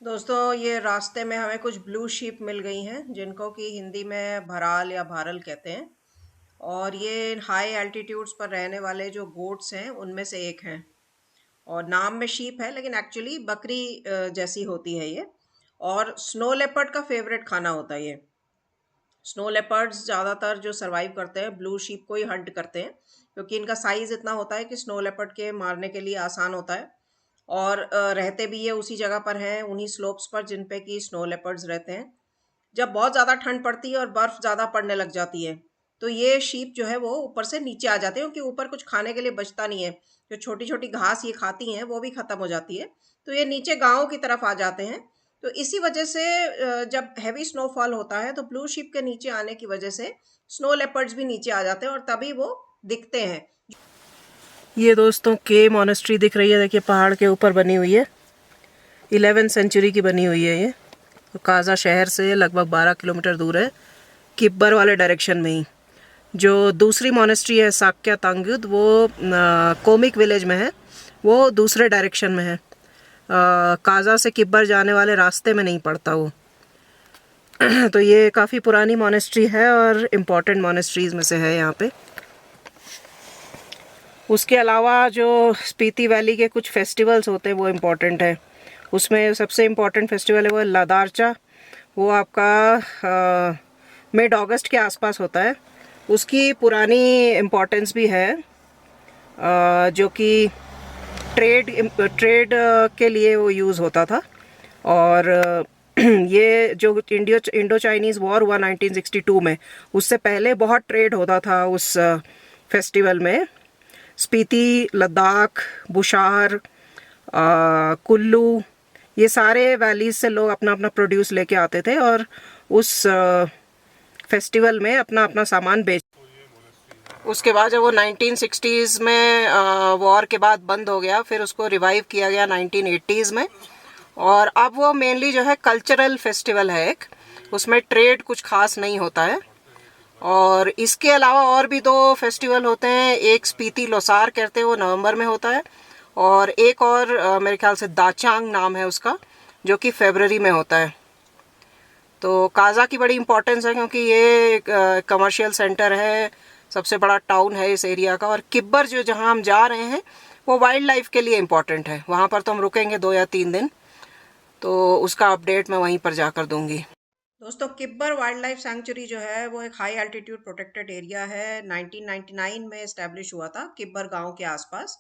दोस्तों ये रास्ते में हमें कुछ ब्लू शीप मिल गई हैं जिनको कि हिंदी में भराल या भारल कहते हैं। और ये हाई एल्टीट्यूड्स पर रहने वाले जो गोट्स हैं उनमें से एक हैं। और नाम में शीप है लेकिन एक्चुअली बकरी जैसी होती है ये। और स्नो लेपर्ड का फेवरेट खाना होता है ये। स्नो लेपर्ड्स ज़्यादातर जो सर्वाइव करते हैं ब्लू शीप को ही हंट करते हैं, क्योंकि इनका साइज़ इतना होता है कि स्नो लेपर्ड के मारने के लिए आसान होता है। और रहते भी ये उसी जगह पर हैं, उन्हीं स्लोप्स पर जिन पे कि स्नो लेपर्ड्स रहते हैं। जब बहुत ज़्यादा ठंड पड़ती है और बर्फ़ ज़्यादा पड़ने लग जाती है तो ये शीप जो है वो ऊपर से नीचे आ जाते हैं, क्योंकि ऊपर कुछ खाने के लिए बचता नहीं है। जो छोटी छोटी घास ये खाती हैं वो भी ख़त्म हो जाती है, तो ये नीचे गाँव की तरफ आ जाते हैं। तो इसी वजह से जब हैवी स्नोफॉल होता है तो ब्लू शीप के नीचे आने की वजह से स्नो लेपर्ड्स भी नीचे आ जाते हैं और तभी वो दिखते हैं। ये दोस्तों के मोनेस्ट्री दिख रही है, देखिए पहाड़ के ऊपर बनी हुई है। 11वीं सेंचुरी की बनी हुई है ये। काजा शहर से लगभग 12 किलोमीटर दूर है, किब्बर वाले डायरेक्शन में ही। जो दूसरी मोनेस्ट्री है साक्या तांग्युद, वो कोमिक विलेज में है, वो दूसरे डायरेक्शन में है। काजा से किब्बर जाने वाले रास्ते में नहीं पड़ता वो। तो ये काफ़ी पुरानी मोनेस्ट्री है और इम्पोर्टेंट मोनेस्ट्रीज़ में से है यहाँ पे। उसके अलावा जो स्पीति वैली के कुछ फेस्टिवल्स होते हैं वो इम्पोर्टेंट है। उसमें सबसे इम्पोर्टेंट फेस्टिवल है वो लादारचा। वो आपका मिड अगस्त के आसपास होता है। उसकी पुरानी इम्पोर्टेंस भी है, जो कि ट्रेड के लिए वो यूज़ होता था। और ये जो इंडो चाइनीज़ वॉर हुआ 1962 में, उससे पहले बहुत ट्रेड होता था उस फेस्टिवल में। स्पीति, लद्दाख, बुशार, कुल्लू, ये सारे वैलीज से लोग अपना अपना प्रोड्यूस लेके आते थे और उस फेस्टिवल में अपना अपना सामान बेच। उसके बाद जब वो 1960s में वॉर के बाद बंद हो गया, फिर उसको रिवाइव किया गया 1980s में। और अब वो मेनली जो है कल्चरल फेस्टिवल है एक, उसमें ट्रेड कुछ खास नहीं होता है। और इसके अलावा और भी दो फेस्टिवल होते हैं। एक स्पीति लोसार कहते हैं, वो नवंबर में होता है। और एक और मेरे ख्याल से दाचांग नाम है उसका, जो कि फरवरी में होता है। तो काजा की बड़ी इंपॉर्टेंस है क्योंकि ये कमर्शियल सेंटर है, सबसे बड़ा टाउन है इस एरिया का। और किब्बर जो जहाँ हम जा रहे हैं वो वाइल्ड लाइफ के लिए इम्पॉर्टेंट है। वहाँ पर तो हम रुकेंगे 2 या 3 दिन, तो उसका अपडेट मैं वहीं पर जाकर दूंगी। दोस्तों किब्बर वाइल्ड लाइफ सैंक्चुरी जो है वो एक हाई एल्टीट्यूड प्रोटेक्टेड एरिया है। 1999 में इस्टेब्लिश हुआ था किब्बर गांव के आसपास।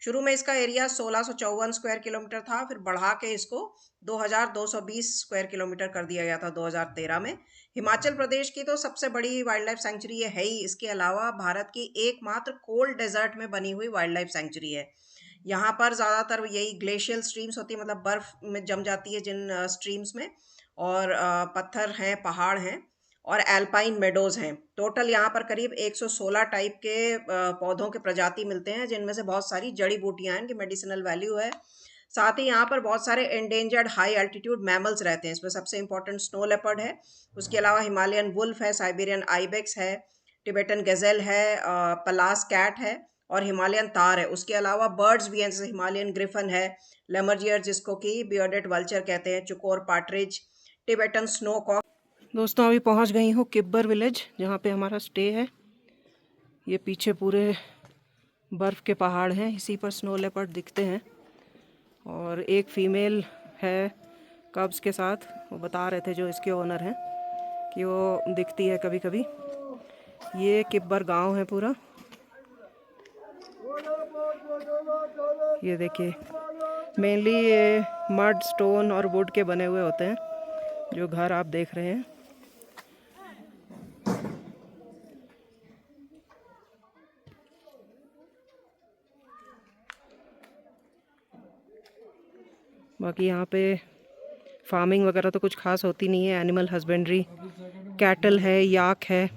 शुरू में इसका एरिया 1654 स्क्वायर किलोमीटर था, फिर बढ़ा के इसको 2220 स्क्वायर किलोमीटर कर दिया गया था 2013 में। हिमाचल प्रदेश की तो सबसे बड़ी वाइल्ड लाइफ सैंक्चुरी ये है ही। इसके अलावा भारत की एकमात्र कोल्ड डेजर्ट में बनी हुई वाइल्ड लाइफ सैंक्चुरी है। यहाँ पर ज़्यादातर यही ग्लेशियल स्ट्रीम्स होती है, मतलब बर्फ में जम जाती है जिन स्ट्रीम्स में। और पत्थर हैं, पहाड़ हैं और एल्पाइन मेडोज हैं। टोटल यहाँ पर करीब 116 टाइप के पौधों के प्रजाति मिलते हैं, जिनमें से बहुत सारी जड़ी बूटियां हैं, इनकी मेडिसिनल वैल्यू है। साथ ही यहाँ पर बहुत सारे एंडेंजर्ड हाई एल्टीट्यूड मैमल्स रहते हैं। इसमें सबसे इंपॉर्टेंट स्नो लेपर्ड है। उसके अलावा हिमालयन वुल्फ है, साइबेरियन आइबेक्स है, टिबेटन गजेल है, पलास कैट है और हिमालयन तार है। उसके अलावा बर्ड्स भी हैं, जैसे हिमालयन ग्रिफन है, लेमरजियर जिसको कि बियर्डेड वल्चर कहते हैं, चुकोर पार्ट्रिज, टिबेटन स्नो कॉक। दोस्तों अभी पहुंच गई हूँ किब्बर विलेज, जहाँ पे हमारा स्टे है। ये पीछे पूरे बर्फ़ के पहाड़ हैं, इसी पर स्नो लेपर्ड दिखते हैं। और एक फीमेल है कब्स के साथ, वो बता रहे थे जो इसके ओनर हैं कि वो दिखती है कभी कभी। ये किब्बर गांव है पूरा। ये देखिए, मेनली ये मड, स्टोन और वुड के बने हुए होते हैं जो घर आप देख रहे हैं। बाकी यहाँ पे फार्मिंग वगैरह तो कुछ खास होती नहीं है। एनिमल हस्बेंड्री, कैटल है, याक है,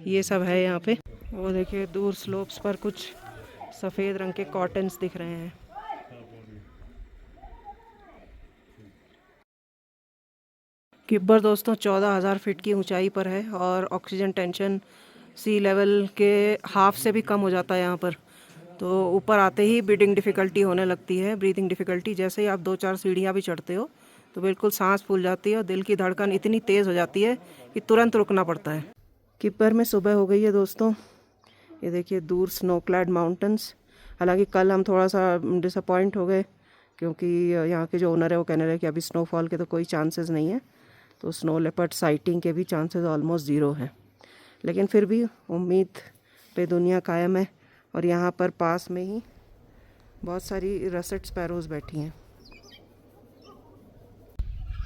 ये सब है यहाँ पे। वो देखिए दूर स्लोप्स पर कुछ सफ़ेद रंग के कॉटन्स दिख रहे हैं। किब्बर दोस्तों 14,000 फीट की ऊंचाई पर है और ऑक्सीजन टेंशन सी लेवल के हाफ से भी कम हो जाता है यहाँ पर। तो ऊपर आते ही ब्रीदिंग डिफ़िकल्टी होने लगती है, ब्रीदिंग डिफ़िकल्टी। जैसे ही आप 2-4 सीढ़ियाँ भी चढ़ते हो तो बिल्कुल सांस फूल जाती है और दिल की धड़कन इतनी तेज़ हो जाती है कि तुरंत रुकना पड़ता है। किब्बर में सुबह हो गई है दोस्तों। ये देखिए दूर स्नो क्लैड माउंटेन्स। हालांकि कल हम थोड़ा सा डिसअपॉइंट हो गए क्योंकि यहाँ के जो ओनर है वो कहने लगे कि अभी स्नोफॉल के तो कोई चांसेस नहीं है, तो स्नो लेपर्ड साइटिंग के भी चांसेस ऑलमोस्ट ज़ीरो हैं। लेकिन फिर भी उम्मीद पे दुनिया कायम है। और यहाँ पर पास में ही बहुत सारी रसेट स्पैरोज़ बैठी हैं।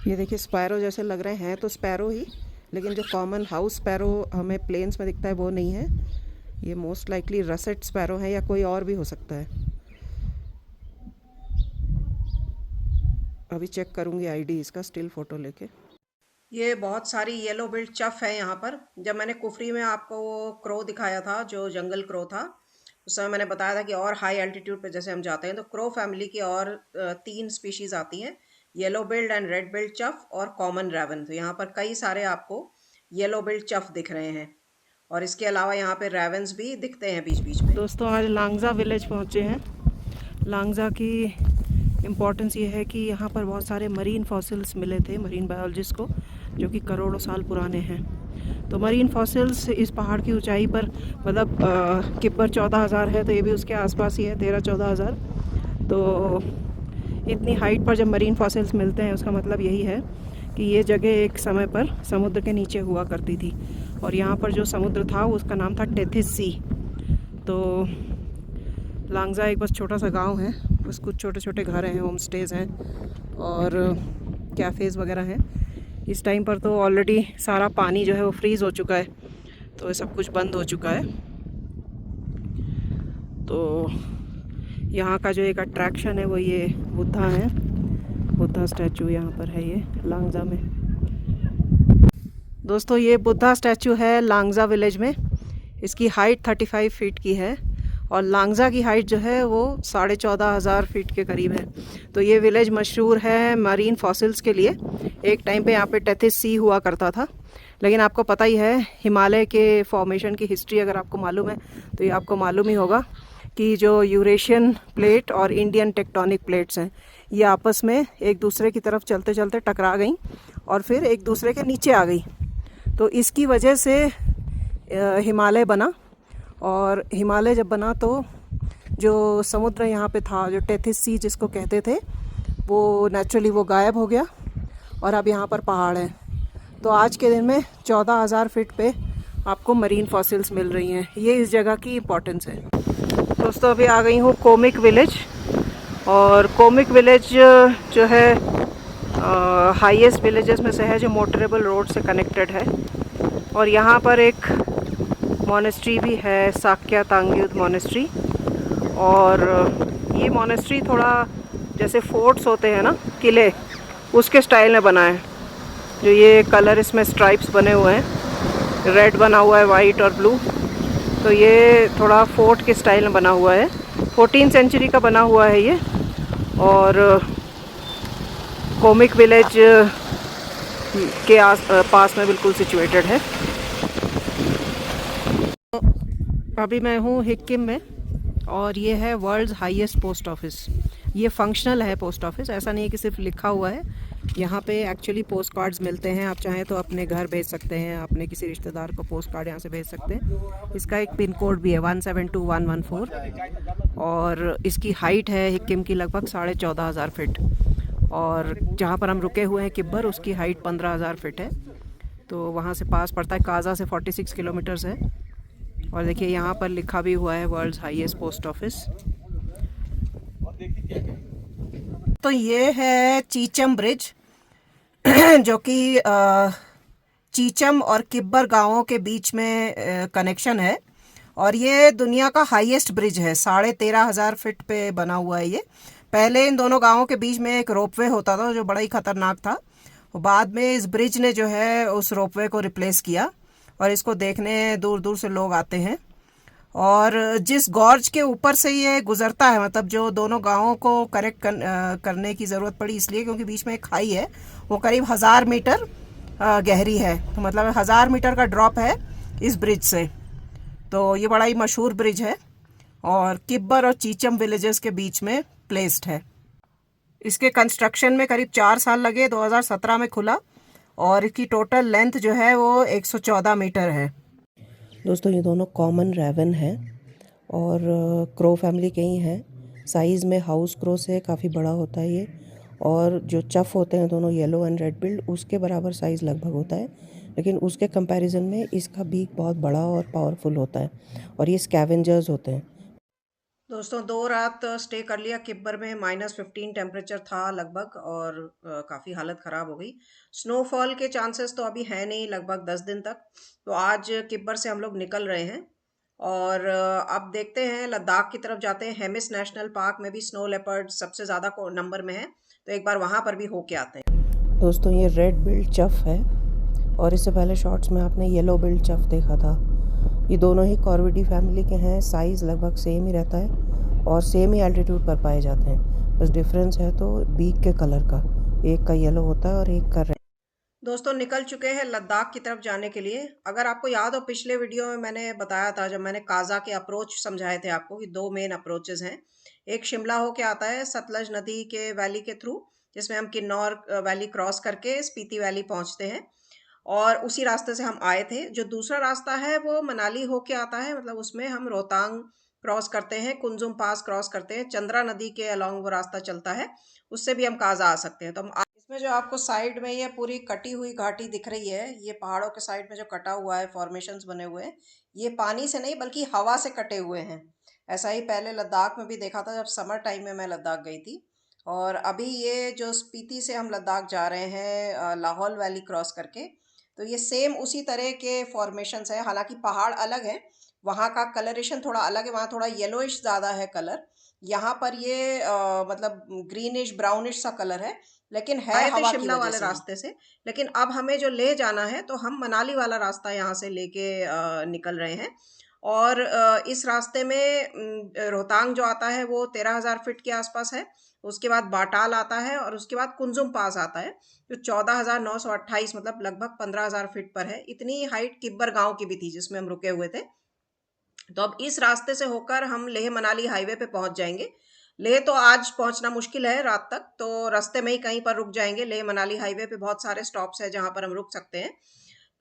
ये देखिए स्पैरो जैसे लग रहे हैं तो स्पैरो ही, लेकिन जो कॉमन हाउस स्पैरो हमें प्लेन्स में दिखता है वो नहीं है। ये मोस्ट लाइकली रसेट स्पैरो है या कोई और भी हो सकता है। अभी चेक करूँगी आईडी इसका स्टिल फ़ोटो लेके। ये बहुत सारी येलो बिल्ड चफ है यहाँ पर। जब मैंने कुफरी में आपको वो क्रो दिखाया था, जो जंगल क्रो था, उस समय मैंने बताया था कि और हाई एल्टीट्यूड पे जैसे हम जाते हैं तो क्रो फैमिली की और 3 स्पीशीज़ आती हैं, yellow billed and red billed chough और कॉमन रेवन। तो यहाँ पर कई सारे आपको येलो बिल्ड चफ दिख रहे हैं और इसके अलावा यहाँ पे रेवन्स भी दिखते हैं बीच बीच में। दोस्तों आज लांगजा विलेज पहुँचे हैं। लांगजा की इम्पोर्टेंस ये है कि यहाँ पर बहुत सारे मरीन फॉसिल्स मिले थे मरीन बायोलॉजिस्ट को, जो कि करोड़ों साल पुराने हैं। तो मरीन फॉसिल्स इस पहाड़ की ऊंचाई पर, मतलब किब्बर 14,000 है तो ये भी उसके आसपास ही है, 13-14 हज़ार। तो इतनी हाइट पर जब मरीन फॉसिल्स मिलते हैं उसका मतलब यही है कि ये जगह एक समय पर समुद्र के नीचे हुआ करती थी। और यहाँ पर जो समुद्र था उसका नाम था टेथिस सी। तो लांगजा एक बस छोटा सा गांव है, बस कुछ छोटे छोटे घर हैं, होम स्टेज़ हैं और कैफ़ेज़ वगैरह हैं। इस टाइम पर तो ऑलरेडी सारा पानी जो है वो फ्रीज़ हो चुका है, तो ये सब कुछ बंद हो चुका है। तो यहाँ का जो एक अट्रैक्शन है वो ये बुद्धा है, बुद्धा स्टैचू यहाँ पर है ये लांगजा में। दोस्तों ये बुद्धा स्टैचू है लांगजा विलेज में। इसकी हाइट 35 फीट की है और लांगजा की हाइट जो है वो 14,500 फीट के करीब है। तो ये विलेज मशहूर है मरीन फॉसिल्स के लिए। एक टाइम पे यहाँ पे टेथिस सी हुआ करता था, लेकिन आपको पता ही है हिमालय के फॉर्मेशन की हिस्ट्री अगर आपको मालूम है तो ये आपको मालूम ही होगा कि जो यूरेशियन प्लेट और इंडियन टेक्टोनिक प्लेट्स हैं ये आपस में एक दूसरे की तरफ चलते चलते टकरा गई और फिर एक दूसरे के नीचे आ गई। तो इसकी वजह से हिमालय बना, और हिमालय जब बना तो जो समुद्र यहाँ पे था, जो टेथिस सी जिसको कहते थे, वो नेचुरली वो गायब हो गया और अब यहाँ पर पहाड़ हैं। तो आज के दिन में 14,000 फीट पे आपको मरीन फॉसिल्स मिल रही हैं। ये इस जगह की इम्पोर्टेंस है। दोस्तों अभी आ गई हूँ कोमिक विलेज, और कोमिक विलेज जो है हाईएस्ट विलेजेस में से है जो मोटरेबल रोड से कनेक्टेड है। और यहाँ पर एक मोनेस्ट्री भी है, साक्या तांग्युद मोनेस्ट्री। और ये मोनेस्ट्री थोड़ा जैसे फोर्ट्स होते हैं ना, किले, उसके स्टाइल में बना है। जो ये कलर इसमें स्ट्राइप्स बने हुए हैं, रेड बना हुआ है, वाइट और ब्लू, तो ये थोड़ा फोर्ट के स्टाइल में बना हुआ है। 14th सेंचुरी का बना हुआ है ये। और कोमिक विलेज के पास में बिल्कुल सिचुएटेड है। अभी मैं हूँ हिक्किम में और ये है वर्ल्ड्स हाईएस्ट पोस्ट ऑफिस। ये फंक्शनल है पोस्ट ऑफिस, ऐसा नहीं है कि सिर्फ लिखा हुआ है। यहाँ पे एक्चुअली पोस्ट कार्ड्स मिलते हैं, आप चाहें तो अपने घर भेज सकते हैं, अपने किसी रिश्तेदार को पोस्ट कार्ड यहाँ से भेज सकते हैं। इसका एक पिन कोड भी है 172114 और इसकी हाइट है हिक्किम की लगभग 14,500 फीट। और जहाँ पर हम रुके हुए हैं किब्बर, उसकी हाइट 15,000 फीट है। तो वहाँ से पास पड़ता है, काजा से 46 किलोमीटर्स है। और देखिए यहाँ पर लिखा भी हुआ है वर्ल्ड्स हाईएस्ट पोस्ट ऑफिस। तो ये है चीचम ब्रिज जो कि चीचम और किब्बर गांवों के बीच में कनेक्शन है। और ये दुनिया का हाईएस्ट ब्रिज है, 13,500 फीट पे बना हुआ है ये। पहले इन दोनों गांवों के बीच में एक रोपवे होता था जो बड़ा ही खतरनाक था। बाद में इस ब्रिज ने जो है उस रोपवे को रिप्लेस किया और इसको देखने दूर दूर से लोग आते हैं। और जिस गॉर्ज के ऊपर से ये गुजरता है, मतलब जो दोनों गांवों को कनेक्ट करने की ज़रूरत पड़ी इसलिए क्योंकि बीच में एक खाई है, वो करीब 1000 मीटर गहरी है। तो मतलब 1000 मीटर का ड्रॉप है इस ब्रिज से। तो ये बड़ा ही मशहूर ब्रिज है और किब्बर और चीचम विलेजेस के बीच में प्लेस्ड है। इसके कंस्ट्रक्शन में करीब 4 साल लगे, 2017 में खुला और इसकी टोटल लेंथ जो है वो 114 मीटर है। दोस्तों ये दोनों कॉमन रेवन है और क्रो फैमिली के ही हैं। साइज़ में हाउस क्रो से काफ़ी बड़ा होता है ये, और जो चफ होते हैं दोनों येलो एंड रेड बिल्ड उसके बराबर साइज़ लगभग होता है, लेकिन उसके कंपैरिजन में इसका बीक बहुत बड़ा और पावरफुल होता है और ये स्कैवेंजर्स होते हैं। दोस्तों 2 रात स्टे कर लिया किब्बर में। -15 टेम्परेचर था लगभग और काफ़ी हालत ख़राब हो गई। स्नोफॉल के चांसेस तो अभी है नहीं लगभग 10 दिन तक। तो आज किब्बर से हम लोग निकल रहे हैं और अब देखते हैं लद्दाख की तरफ जाते हैं। हेमिस नेशनल पार्क में भी स्नो लेपर्ड सबसे ज़्यादा नंबर में है, तो एक बार वहाँ पर भी होके आते हैं। दोस्तों ये रेड बिल्ड चफ है और इससे पहले शॉर्ट्स में आपने येलो बिल्ड चफ देखा था। ये दोनों ही कॉर्विडी फैमिली के हैं। साइज़ लगभग सेम ही रहता है और सेम ही एल्टीट्यूड पर पाए जाते हैं, बस डिफरेंस है तो बीक के कलर का, एक का येलो होता है और एक का रेड। दोस्तों निकल चुके हैं लद्दाख की तरफ जाने के लिए। अगर आपको याद हो पिछले वीडियो में मैंने बताया था, जब मैंने काजा के अप्रोच समझाए थे आपको कि 2 मेन अप्रोचेस हैं। एक शिमला होके आता है सतलज नदी के वैली के थ्रू, जिसमें हम किन्नौर वैली क्रॉस करके स्पीति वैली पहुंचते हैं और उसी रास्ते से हम आए थे। जो दूसरा रास्ता है वो मनाली होके आता है, मतलब उसमें हम रोहतांग क्रॉस करते हैं, कुंजुम पास क्रॉस करते हैं, चंद्रा नदी के अलोंग वो रास्ता चलता है, उससे भी हम काजा आ सकते हैं। तो हम इसमें जो आपको साइड में ये पूरी कटी हुई घाटी दिख रही है, ये पहाड़ों के साइड में जो कटा हुआ है फॉर्मेशंस बने हुए हैं, ये पानी से नहीं बल्कि हवा से कटे हुए हैं। ऐसा ही पहले लद्दाख में भी देखा था जब समर टाइम में मैं लद्दाख गई थी। और अभी ये जो स्पीति से हम लद्दाख जा रहे हैं लाहौल वैली क्रॉस करके, तो ये सेम उसी तरह के फॉर्मेशंस है। हालांकि पहाड़ अलग है, वहाँ का कलरेशन थोड़ा अलग है, वहाँ थोड़ा येलोइश ज़्यादा है कलर। यहाँ पर ये मतलब ग्रीनिश ब्राउनिश सा कलर है, लेकिन है आए थे हवा की शिमला वजह वाले से रास्ते से। लेकिन अब हमें जो ले जाना है तो हम मनाली वाला रास्ता यहाँ से लेके निकल रहे हैं। और इस रास्ते में रोहतांग जो आता है वो 13,000 फीट के आसपास है। उसके बाद बाटाल आता है और उसके बाद कुंजुम पास आता है, जो 14,928 मतलब लगभग 15,000 फीट पर है। इतनी हाइट किब्बर गांव की भी थी जिसमें हम रुके हुए थे। तो अब इस रास्ते से होकर हम लेह मनाली हाईवे पे पहुंच जाएंगे। लेह तो आज पहुंचना मुश्किल है रात तक, तो रास्ते में ही कहीं पर रुक जाएंगे। लेह मनाली हाईवे पे बहुत सारे स्टॉप्स हैं जहां पर हम रुक सकते हैं।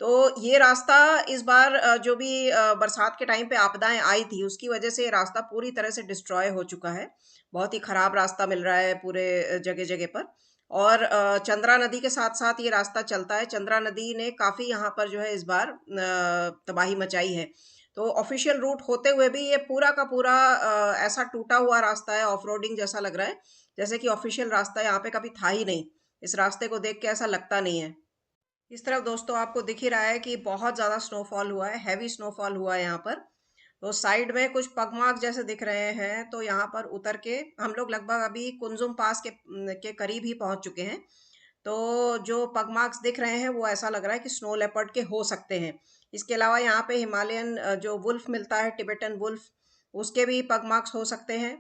तो ये रास्ता इस बार जो भी बरसात के टाइम पे आपदाएं आई थी उसकी वजह से ये रास्ता पूरी तरह से डिस्ट्रॉय हो चुका है। बहुत ही खराब रास्ता मिल रहा है पूरे जगह जगह पर। और चंद्रा नदी के साथ साथ ये रास्ता चलता है। चंद्रा नदी ने काफ़ी यहाँ पर जो है इस बार तबाही मचाई है। तो ऑफिशियल रूट होते हुए भी ये पूरा का पूरा ऐसा टूटा हुआ रास्ता है, ऑफ रोडिंग जैसा लग रहा है, जैसे कि ऑफिशियल रास्ता यहाँ पे कभी था ही नहीं। इस रास्ते को देख के ऐसा लगता नहीं है। इस तरफ दोस्तों आपको दिख ही रहा है कि बहुत ज़्यादा स्नोफॉल हुआ है, हैवी स्नोफॉल हुआ है यहाँ पर। तो साइड में कुछ पगमार्क जैसे दिख रहे हैं, तो यहाँ पर उतर के हम लोग लगभग अभी कुंजुम पास के करीब ही पहुँच चुके हैं। तो जो पगमार्क्स दिख रहे हैं वो ऐसा लग रहा है कि स्नो लेपर्ड के हो सकते हैं। इसके अलावा यहाँ पे हिमालयन जो वुल्फ मिलता है, टिबेटन वुल्फ, उसके भी पगमार्क्स हो सकते हैं।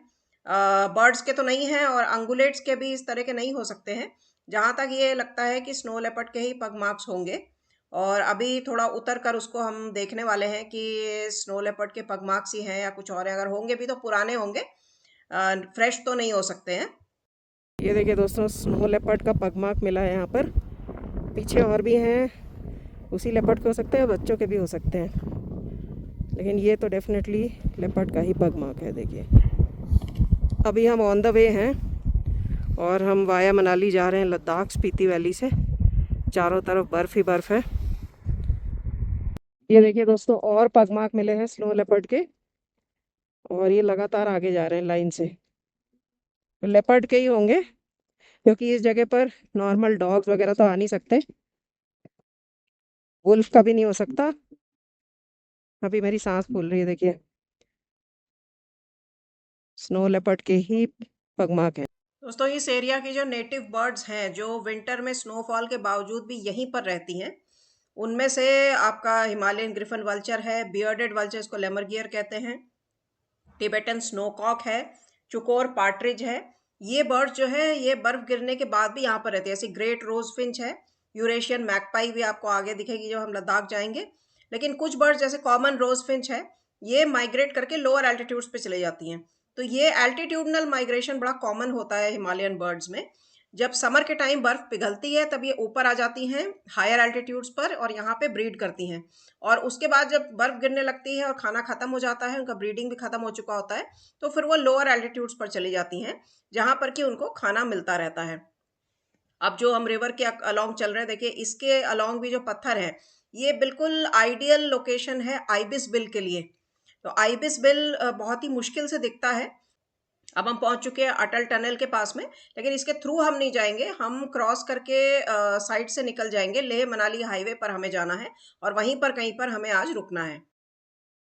बर्ड्स के तो नहीं हैं और अंगुलेट्स के भी इस तरह के नहीं हो सकते हैं। जहाँ तक ये लगता है कि स्नो लेपर्ड के ही पगमार्क्स होंगे। और अभी थोड़ा उतर कर उसको हम देखने वाले हैं कि स्नो लेपर्ड के पगमार्क्स ही हैं या कुछ और है। अगर होंगे भी तो पुराने होंगे, फ्रेश तो नहीं हो सकते हैं। ये देखिए दोस्तों, स्नो लेपर्ड का पगमार्क मिला है यहाँ पर। पीछे और भी हैं, उसी लेपर्ड के हो सकते हैं, बच्चों के भी हो सकते हैं, लेकिन ये तो डेफिनेटली लेपर्ड का ही पगमार्क है। देखिए अभी हम ऑन द वे हैं और हम वाया मनाली जा रहे हैं लद्दाख स्पीति वैली से। चारों तरफ बर्फ़ ही बर्फ़ है। ये देखिए दोस्तों, और पगमार्क मिले हैं स्नो लेपर्ड के और ये लगातार आगे जा रहे हैं लाइन से। लेपर्ड के ही होंगे क्योंकि इस जगह पर नॉर्मल डॉग्स वगैरह तो आ नहीं सकते। वुल्फ का भी नहीं हो सकता। अभी मेरी सांस फूल रही है, देखिए स्नो लेपर्ड के ही पगमार्क है। दोस्तों इस एरिया की जो नेटिव बर्ड्स हैं जो विंटर में स्नोफॉल के बावजूद भी यहीं पर रहती हैं, उनमें से आपका हिमालयन ग्रिफन वल्चर है, बियर्डेड वल्चर इसको लेमरगियर कहते हैं, टिबेटन स्नोकॉक है, चुकोर पार्ट्रिज है। ये बर्ड्स जो है ये बर्फ गिरने के बाद भी यहाँ पर रहते हैं। ऐसी ग्रेट रोज फिंच है, यूरेशियन मैकपाई भी आपको आगे दिखेगी जब हम लद्दाख जाएंगे। लेकिन कुछ बर्ड्स जैसे कॉमन रोज फिंच है, ये माइग्रेट करके लोअर एल्टीट्यूड्स पे चले जाती हैं। तो ये एल्टीट्यूडनल माइग्रेशन बड़ा कॉमन होता है हिमालयन बर्ड्स में। जब समर के टाइम बर्फ पिघलती है तब ये ऊपर आ जाती हैं हायर एल्टीट्यूड्स पर और यहाँ पे ब्रीड करती हैं। और उसके बाद जब बर्फ गिरने लगती है और खाना खत्म हो जाता है, उनका ब्रीडिंग भी खत्म हो चुका होता है, तो फिर वो लोअर एल्टीट्यूड्स पर चली जाती हैं जहाँ पर कि उनको खाना मिलता रहता है। अब जो हम रिवर के अलोंग चल रहे हैं, देखिए इसके अलोंग भी जो पत्थर है, ये बिल्कुल आइडियल लोकेशन है आइबिस बिल के लिए। तो आइबिस बिल बहुत ही मुश्किल से दिखता है। अब हम पहुंच चुके हैं अटल टनल के पास में, लेकिन इसके थ्रू हम नहीं जाएंगे, हम क्रॉस करके साइड से निकल जाएंगे। लेह मनाली हाईवे पर हमें जाना है और वहीं पर कहीं पर हमें आज रुकना है।